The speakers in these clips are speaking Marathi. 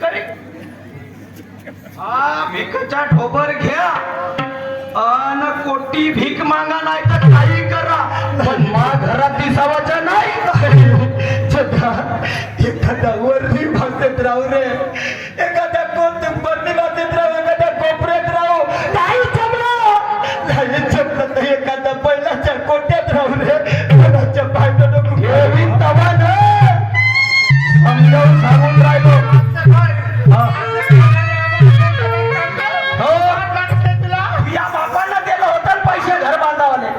भिकारी भिकचा ठोबर घ्या अन कोटी भीक मागा नाही तर काही करा पण मा घरात दिसावाच्या नाही एखाद्या वरली भाषेत राहू रे एखाद्या कोणती भाषेत राहू एखाद्या कोपऱ्यात राहू नाही जमलं तर एखाद्या बैलाच्या कोट्यात राहू रे कोणाच्या पायदा नको घेवीन तवा न समजावून सांगून राहिलो या बापांना दिलं होतं पैसे घर बांधावाले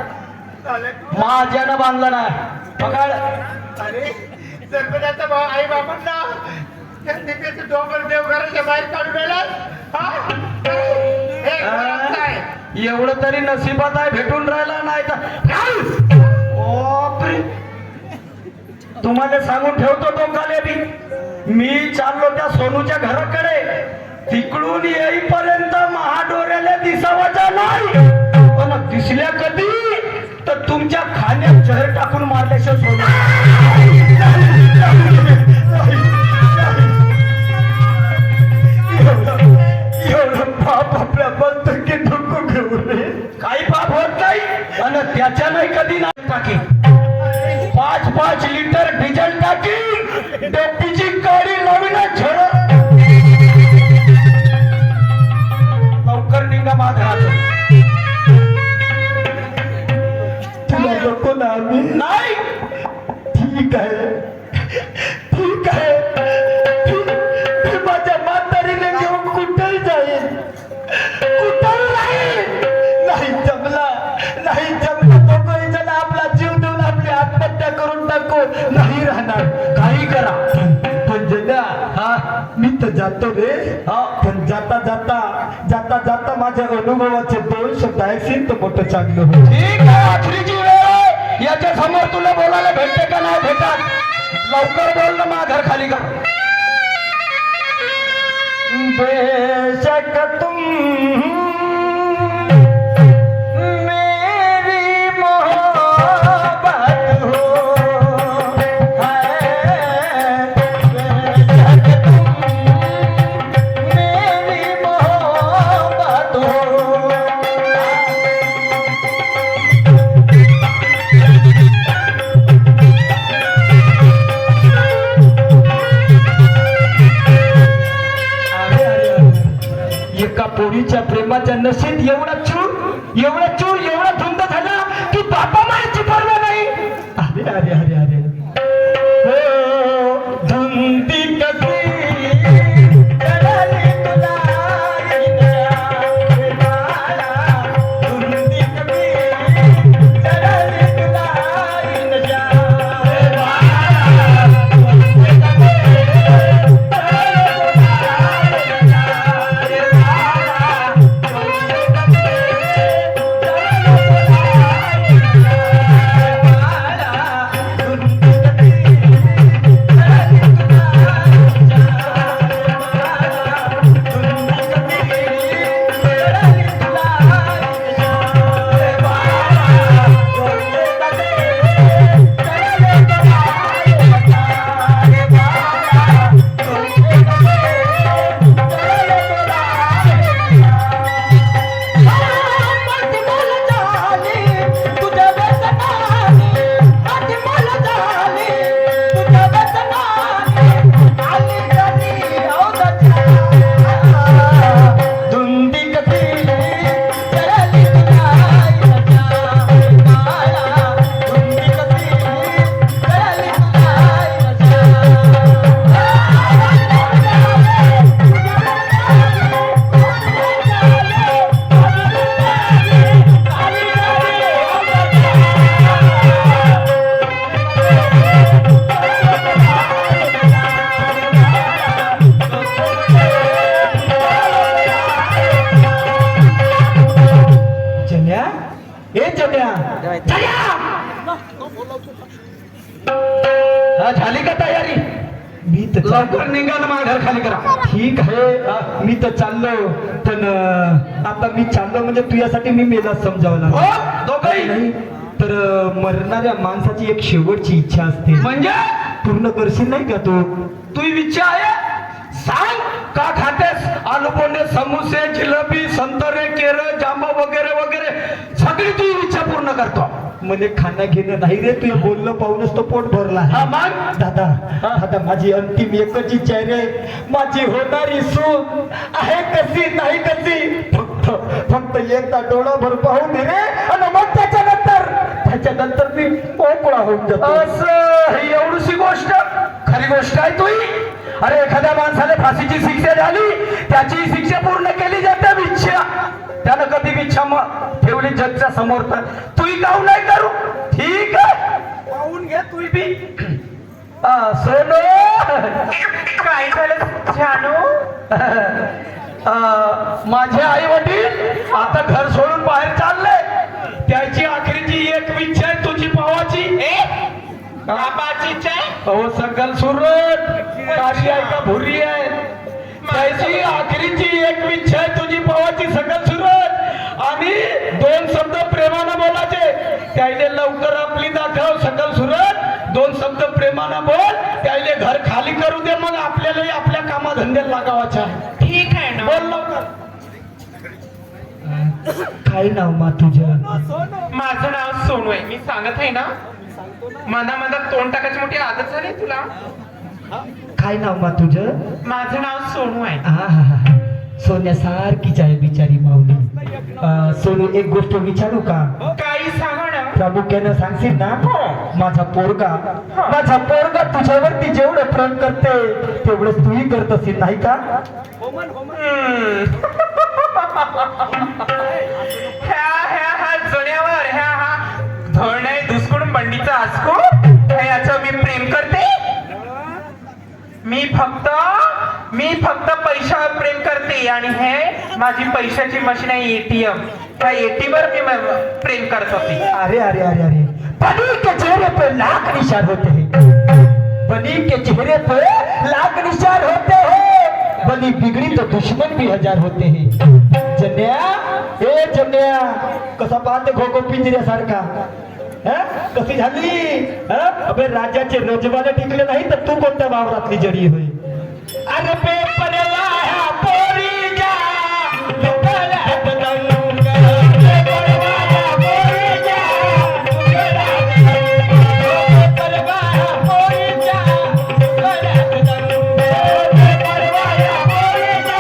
माझ्यानं बांधलं नाही पकड अरे सरपंचाचा भाऊ आई बाबांना त्याचं डोंगर देवघराच्या बाहेर काढून एवढं तरी नशिबात आहे भेटून राहिला नाही तर तुम्हाला सांगून ठेवतो टोकाले बी मी चाललो त्या सोनूच्या घराकडे तिकडून येईपर्यंत महाडोऱ्याला दिसावाचा नाही पण दिसल्या कधी तर तुमच्या खाण्यात जहर टाकून मारल्याशिवाय सोडून एवढं पाप आपल्या बंधकी नको घेऊ रे काही पाप होत नाही आणि त्याच्या नाही कधी नाही टाकी 5-5 लिटर डिझेल टाकी डोपीची गाडी नवीन झड लवकर निघा माझ्या तुला नको ना आम्ही नाही ठीक आहे ठीक आहे मी माझ्या म्हातारीने घेऊन कुठेही जाईल कुठेही राहील नाही जमला दोघंही जण आपला जीव देऊन आपली आत्महत्या करून टाकू नाही राहणार काही करा पण जल्या मी तर जातो रे पण जाता जाता माझ्या अनुभवाचे 2 शब्द ऐकशील तर मोठं चांगलं होईल ठीक आहे आखरीची वेळ आहे. याच्या समोर तुला बोलायला भेटते का नाही भेटत लवकर बोल ना मा घर खाली कर बेशक तुम मेरी मोहब्बत हो बेशक तुम मेरी मोहब्बत हो एका पोरीच्या प्रेमाच्या नशेत एवढा धुंद झाला की बापा मायची पर्वा नाही अरे हो धुंदी कशी जळाली तुला धुंदी कशी जळाली तुला झाली का तयारी मी तर लवकर निघा ना माझ्या घर खाली करा ठीक आहे मी तर चाललो पण आता मी चाललो म्हणजे तुझ्यासाठी मी मेला समजावं हो लागेल दोघंही नाही तर मरणाऱ्या माणसाची एक शेवटची इच्छा असते म्हणजे पूर्ण करशील नाही का तू इच्छा आहे सांग का खातेस? आलू बोंडे, समोसे, जिलेबी, संतरे, केरळ, जांबा वगैरे वगैरे सगळी तुझी इच्छा पूर्ण करतो. म्हणे खाणं घेणं नाही रे, तू बोलणं पाहूनच तो पोट भरला. हा मग दादा दादा माझी अंतिम एकच इच्छा आहे रे, माझी होणारी सून आहे कशी नाही कशी, फक्त एकदा डोळाभर पाहून दे रे, आणि मग त्याच्यानंतर मी मोकळा होऊन जातो. असं ही एवढीशी गोष्ट खरी गोष्ट आहे तुही. अरे एखाद्या माणसाने फाशीची शिक्षा झाली, त्याची शिक्षा पूर्ण केली जाते. इच्छा त्यानं कधी इच्छा ठेवली जगच्या समोर, तर तुही काहून नाही करू? ठीक आहे, पाहून घे तुही बी. सोनो काय झालं जानू? माझे आई वडील आता घर सोडून बाहेर चालले. त्याची आखरीची एक इच्छा आहे तुझी पावाची. बाबाची चाय? अहो सकल सुरत काशी आहे का भुरी आहे? त्याची आखरीची एक इच्छा आहे तुझी पावाची सकल सुरत. आणि 2 शब्द प्रेमानं बोलायचे. त्याने लवकर आपली दाखव सकल सुरत. 2 शब्द प्रेमानं बोल, त्याने घर खाली करू दे, मग आपल्यालाही आपल्या कामाधंद्याला लागावायचं आहे. ठीक आहे ना. बोल लवकर. काय नाव मा तुझं? माझं नाव सोनू आहे. मी सांगत आहे ना, मनामनात तोंड टाकायची मोठी आदत झाली तुला. काय नाव मा तुझं? माझं नाव सोनू आहे. आहाहा. सोन्यासारखीच आहे बिचारी माऊली. सोनू एक गोष्ट विचारू का? काही सांगा ना. प्रामुख्यानं सांगशील ना? हो. माझा पोरगा तुझ्यावरती जेवढं प्रेम करते तेवढंच तूही करत असेल नाही का? ह्या जुन्यावर ह्या धड नाही दुसकडून बंडीचा आसको याचं मी प्रेम करते. मी फक्त पैशावर प्रेम करते, आणि हे माझी पैशाची मशीन आहे एटीएम. त्या एटीएम वर मी प्रेम करत होते. अरे अरे अरे अरे, बनी के चेहरे पे लाख निशान होते हैं, बनी के चेहरे पे लाख निशान होते हैं, बनी बिगड़ी तो दुश्मन भी 1000 होते हैं. जन्या कसा पाहते खो खो पिंजऱ्यासारखा? कशी झाली? अबे राजाचे रजवाने टिकले नाही तर तू कोणत्या वावरातली जडी होय? अरे पेपर वाया पोरी जा, डोक्यात दंग, पेपर वाया पोरी जा, पेपर वाया पोरी जा, डोक्यात दंग, पेपर वाया पोरी जा,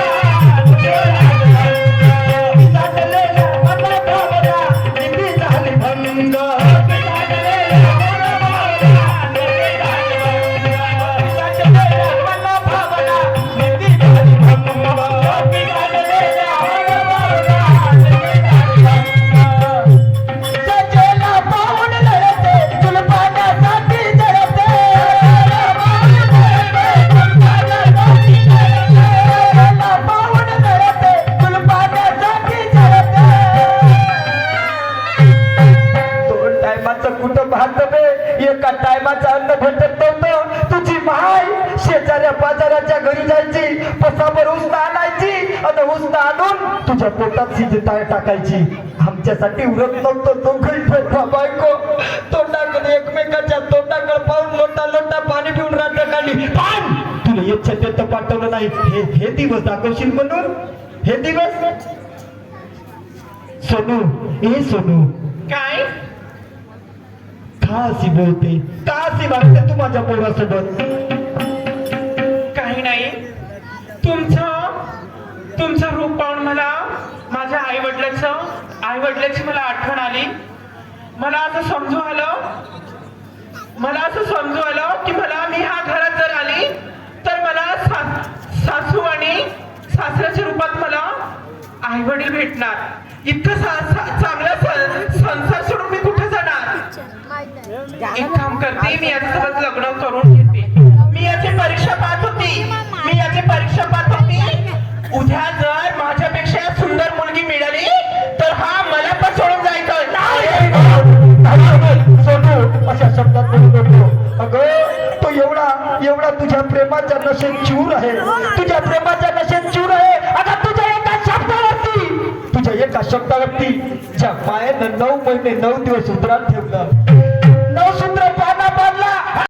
साठलेला मना भावना निधी झाली भंग. कुठं भात बे, एका टायमाचं अन्न भेटत नव्हतं. तुझी माय शेजाऱ्या बाजाराच्या घरी जायची, पसाभर उसना आणायची, आणि उसना आणून तुझ्या पोटात शिजता टाकायची. आमच्यासाठी उरत नव्हतं. दोघं बायको तोंडाकडे एकमेकाच्या तोंडाकडे पाहून लोटा लोटा पाणी पिऊन रात्र काढली. पण तुला इच्छा देत पाठवलं नाही. हे दिवस दाखवशील म्हणून, हे दिवस. सोनू, हे सोनू, काय का अशी बोलते, का अशी वागते तू माझ्या पोरासोबत? काही नाही. तुमचं रूप पाहून मला माझ्या आई वडिलाची मला आठवण आली. मला असं समजू आलं की मी ह्या घरात जर आली तर मला सासू आणि सासऱ्याच्या रूपात मला आई वडील भेटणार. इतकं चांगला संसार सोडून मी कुठे जाणार? एक काम करते, मी याच्यासोबत लग्न करून घेते. मी याची परीक्षा पाहत होती. उद्या जर माझ्यापेक्षा सुंदर मुलगी मिळाली तर मला पण सोडून जायचं नाही. सोनू, अशा शब्दात बोलू नको. अगं तो एवढा तुझ्या प्रेमाच्या नशेत चूर आहे, तुझ्या प्रेमाच्या नशेत चूर आहे. आता तुझ्या एका शब्दावरती ज्या मायेनं 9 महिने 9 दिवस उतरात ठेवलं,